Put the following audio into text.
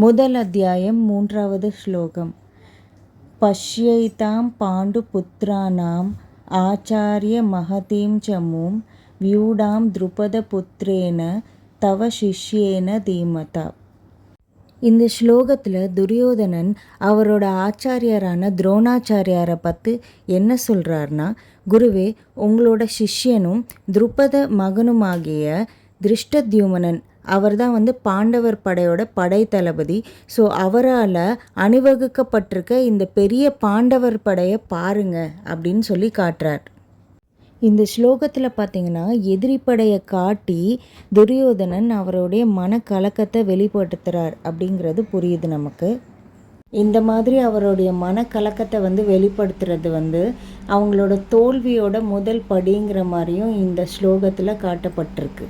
முதல் அத்தியாயம் 3வது ஸ்லோகம். பஷ்யைதாம் பாண்டு புத்ராணாம் ஆச்சாரிய மகதீம் சமூம் வியூடாம் துருபத புத்ரேன தவ சிஷ்யேன தீமதா. இந்த ஸ்லோகத்தில் துரியோதனன் அவரோட ஆச்சாரியரான துரோணாச்சாரியாரை பற்றி என்ன சொல்கிறார்னா, குருவே, உங்களோட சிஷ்யனும் துருபத மகனுமாகிய திருஷ்டத்யுமனன், அவர் தான் பாண்டவர் படையோட படை தளபதி. ஸோ அவரால் அணிவகுக்கப்பட்டிருக்க இந்த பெரிய பாண்டவர் படையை பாருங்க அப்படின்னு சொல்லி காட்டுறார். இந்த ஸ்லோகத்தில் பார்த்திங்கன்னா, எதிரி படையை காட்டி துரியோதனன் அவருடைய மனக்கலக்கத்தை வெளிப்படுத்துகிறார் அப்படிங்கிறது புரியுது நமக்கு. இந்த மாதிரி அவருடைய மனக்கலக்கத்தை வெளிப்படுத்துறது அவங்களோட தோல்வியோட முதல் படிங்கிற மாதிரியும் இந்த ஸ்லோகத்தில் காட்டப்பட்டிருக்கு.